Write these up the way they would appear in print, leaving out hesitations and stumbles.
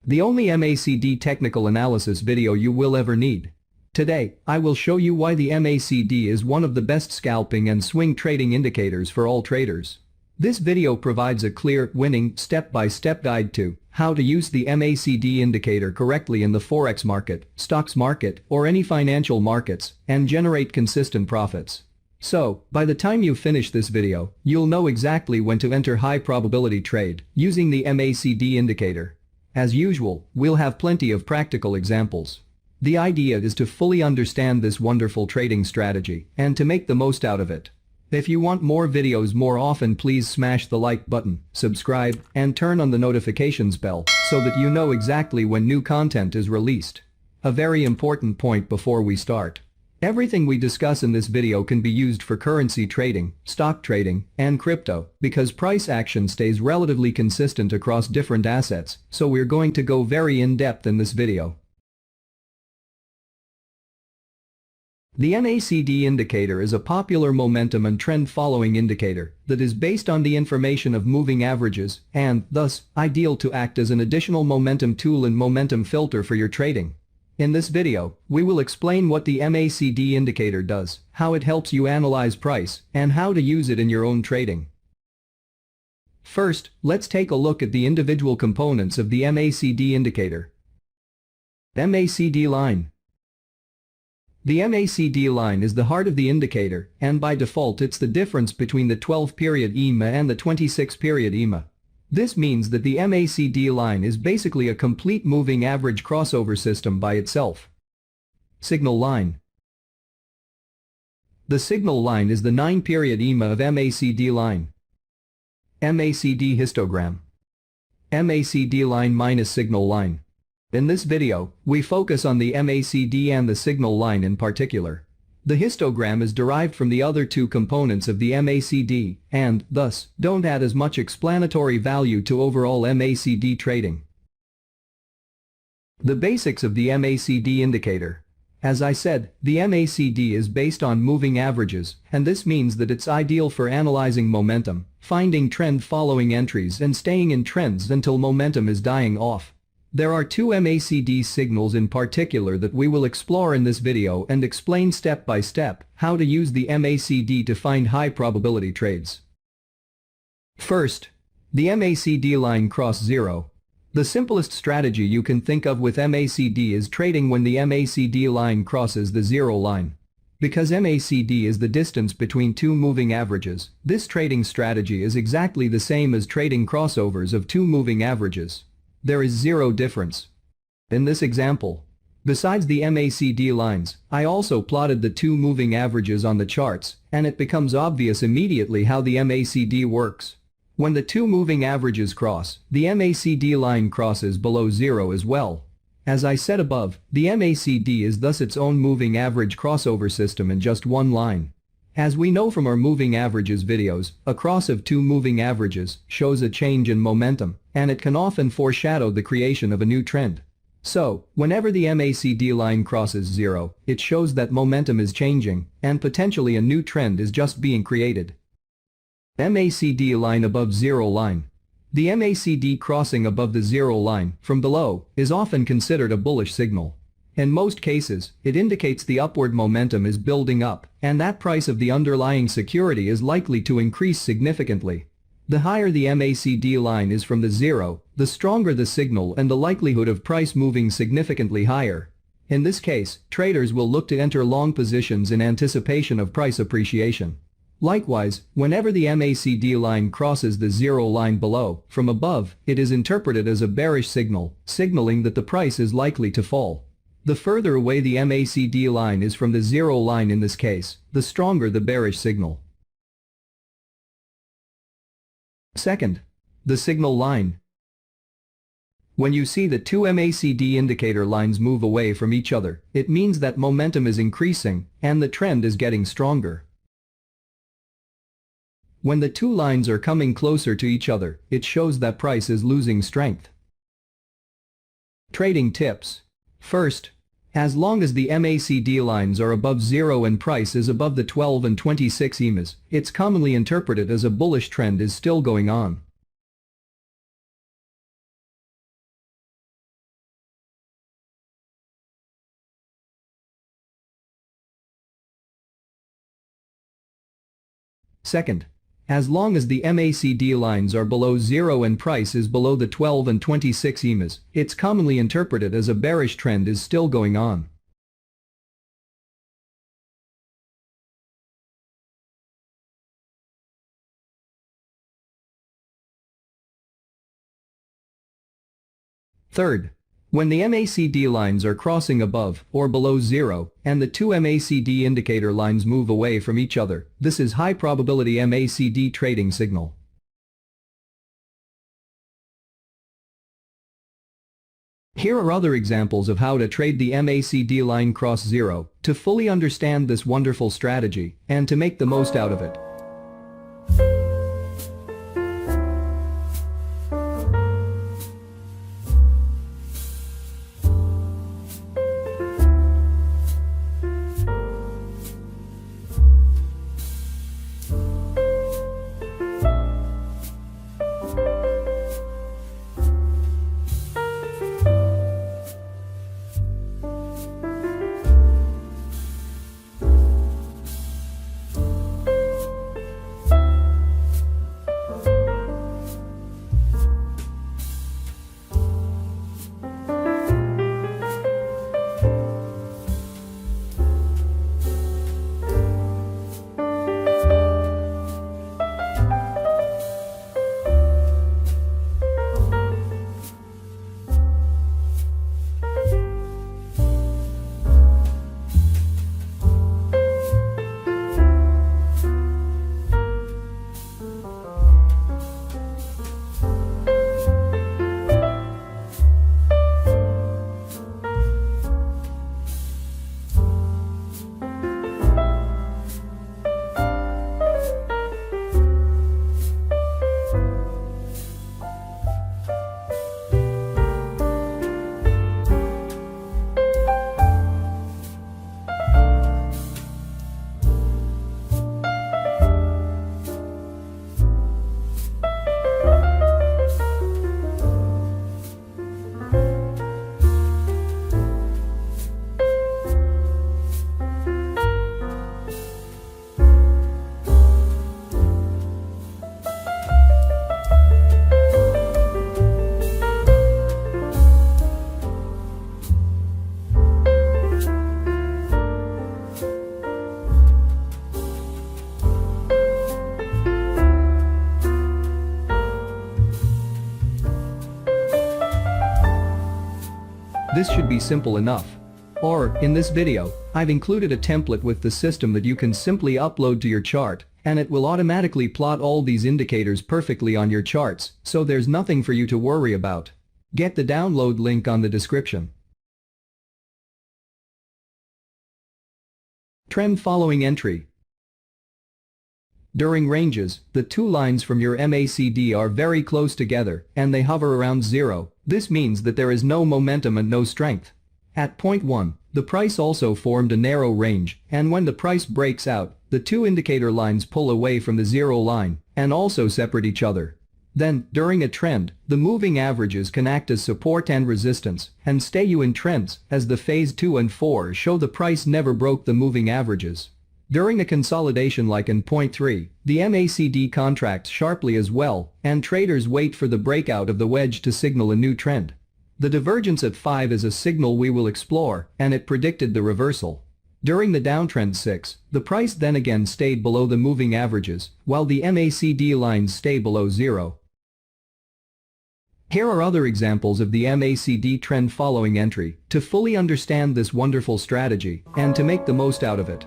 The only MACD technical analysis video you will ever need. Today, I will show you why the MACD is one of the best scalping and swing trading indicators for all traders. This video provides a clear, winning, step-by-step guide to how to use the MACD indicator correctly in the forex market, stocks market, or any financial markets, and generate consistent profits. So, by the time you finish this video, you'll know exactly when to enter high probability trade using the MACD indicator. As usual, we'll have plenty of practical examples. The idea is to fully understand this wonderful trading strategy and to make the most out of it. If you want more videos more often, please smash the like button, subscribe, and turn on the notifications bell so that you know exactly when new content is released. A very important point before we start. Everything we discuss in this video can be used for currency trading, stock trading, and crypto because price action stays relatively consistent across different assets, so we're going to go very in-depth in this video. The MACD indicator is a popular momentum and trend following indicator that is based on the information of moving averages and, thus, ideal to act as an additional momentum tool and momentum filter for your trading. In this video, we will explain what the MACD indicator does, how it helps you analyze price, and how to use it in your own trading. First, let's take a look at the individual components of the MACD indicator. MACD line. The MACD line is the heart of the indicator, and by default it's the difference between the 12-period EMA and the 26-period EMA. This means that the MACD line is basically a complete moving average crossover system by itself. Signal line. The signal line is the 9-period EMA of MACD line. MACD histogram. MACD line minus signal line. In this video, we focus on the MACD and the signal line in particular. The histogram is derived from the other two components of the MACD and, thus, don't add as much explanatory value to overall MACD trading. The basics of the MACD indicator. As I said, the MACD is based on moving averages, and this means that it's ideal for analyzing momentum, finding trend following entries and staying in trends until momentum is dying off. There are two MACD signals in particular that we will explore in this video and explain step by step how to use the MACD to find high probability trades. First, the MACD line cross zero. The simplest strategy you can think of with MACD is trading when the MACD line crosses the zero line. Because MACD is the distance between two moving averages, this trading strategy is exactly the same as trading crossovers of two moving averages. There is zero difference. In this example, besides the MACD lines, I also plotted the two moving averages on the charts, and it becomes obvious immediately how the MACD works. When the two moving averages cross, the MACD line crosses below zero as well. As I said above, the MACD is thus its own moving average crossover system in just one line. As we know from our moving averages videos, a cross of two moving averages shows a change in momentum, and it can often foreshadow the creation of a new trend. So, whenever the MACD line crosses zero, it shows that momentum is changing, and potentially a new trend is just being created. MACD line above zero line. The MACD crossing above the zero line, from below, is often considered a bullish signal. In most cases, it indicates the upward momentum is building up, and that price of the underlying security is likely to increase significantly. The higher the MACD line is from the zero, the stronger the signal and the likelihood of price moving significantly higher. In this case, traders will look to enter long positions in anticipation of price appreciation. Likewise, whenever the MACD line crosses the zero line below, from above, it is interpreted as a bearish signal, signaling that the price is likely to fall. The further away the MACD line is from the zero line in this case, the stronger the bearish signal. Second, the signal line. When you see the two MACD indicator lines move away from each other, it means that momentum is increasing and the trend is getting stronger. When the two lines are coming closer to each other, it shows that price is losing strength. Trading tips. First, as long as the MACD lines are above zero and price is above the 12 and 26 EMAs, it's commonly interpreted as a bullish trend is still going on. Second, as long as the MACD lines are below 0 and price is below the 12 and 26 EMAs, it's commonly interpreted as a bearish trend is still going on. Third, when the MACD lines are crossing above or below 0 and the two MACD indicator lines move away from each other, this is high probability MACD trading signal. Here are other examples of how to trade the MACD line cross 0 to fully understand this wonderful strategy and to make the most out of it. This should be simple enough. Or, in this video, I've included a template with the system that you can simply upload to your chart, and it will automatically plot all these indicators perfectly on your charts, so there's nothing for you to worry about. Get the download link on the description. Trend following entry. During ranges, the two lines from your MACD are very close together and they hover around 0. This means that there is no momentum and no strength. At point 1, the price also formed a narrow range, and when the price breaks out, the two indicator lines pull away from the 0 line and also separate each other. Then, during a trend, the moving averages can act as support and resistance and stay you in trends, as the phase 2 and 4 show the price never broke the moving averages. During a consolidation like in point 3, the MACD contracts sharply as well, and traders wait for the breakout of the wedge to signal a new trend. The divergence at 5 is a signal we will explore, and it predicted the reversal. During the downtrend 6, the price then again stayed below the moving averages, while the MACD lines stay below 0. Here are other examples of the MACD trend following entry to fully understand this wonderful strategy and to make the most out of it.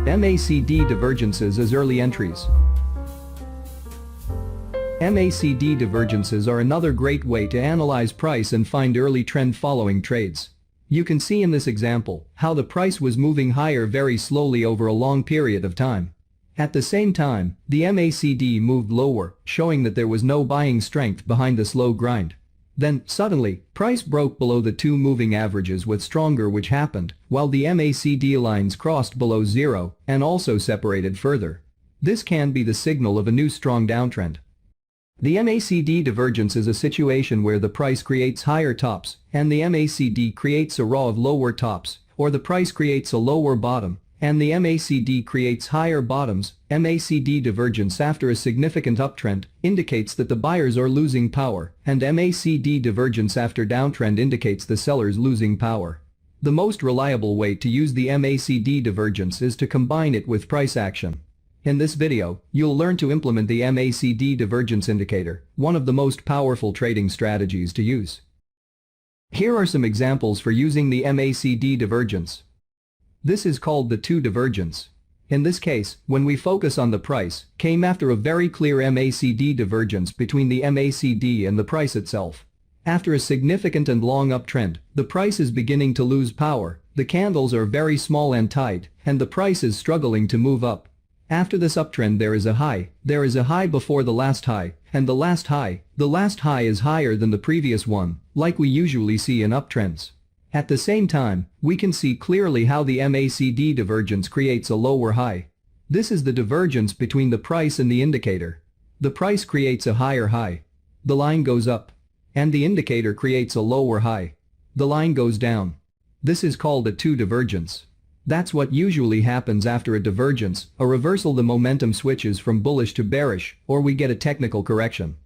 MACD divergences as early entries. MACD divergences are another great way to analyze price and find early trend following trades. You can see in this example how the price was moving higher very slowly over a long period of time. At the same time, the MACD moved lower, showing that there was no buying strength behind the slow grind. Then, suddenly, price broke below the two moving averages with stronger which happened, while the MACD lines crossed below zero and also separated further. This can be the signal of a new strong downtrend. The MACD divergence is a situation where the price creates higher tops and the MACD creates a row of lower tops, or the price creates a lower bottom and the MACD creates higher bottoms. MACD divergence after a significant uptrend indicates that the buyers are losing power, and MACD divergence after downtrend indicates the sellers losing power. The most reliable way to use the MACD divergence is to combine it with price action. In this video, you'll learn to implement the MACD divergence indicator, one of the most powerful trading strategies to use. Here are some examples for using the MACD divergence. This is called the 2 divergence. In this case, when we focus on the price, came after a very clear MACD divergence between the MACD and the price itself. After a significant and long uptrend, the price is beginning to lose power, the candles are very small and tight, and the price is struggling to move up. After this uptrend there is a high before the last high, and the last high is higher than the previous one, like we usually see in uptrends. At the same time, we can see clearly how the MACD divergence creates a lower high. This is the divergence between the price and the indicator. The price creates a higher high. The line goes up. And the indicator creates a lower high. The line goes down. This is called a 2 divergence. That's what usually happens after a divergence, a reversal. The momentum switches from bullish to bearish, or we get a technical correction.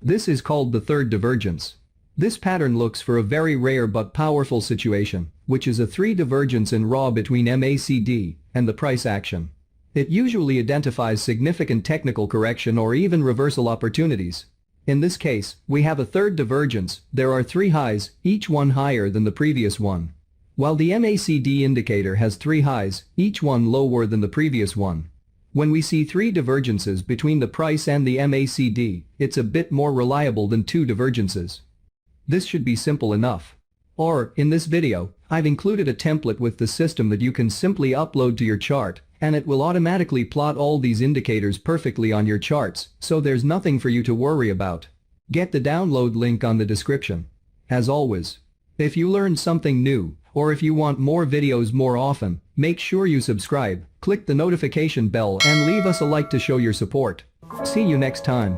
This is called the 3rd divergence. This pattern looks for a very rare but powerful situation, which is a 3 divergence in RAW between MACD and the price action. It usually identifies significant technical correction or even reversal opportunities. In this case, we have a 3rd divergence. There are 3 highs, each one higher than the previous one. While the MACD indicator has 3 highs, each one lower than the previous one. When we see 3 divergences between the price and the MACD, it's a bit more reliable than 2 divergences. This should be simple enough. Or, in this video, I've included a template with the system that you can simply upload to your chart, and it will automatically plot all these indicators perfectly on your charts, so there's nothing for you to worry about. Get the download link on the description. As always, if you learned something new, or if you want more videos more often, make sure you subscribe, click the notification bell and leave us a like to show your support. See you next time.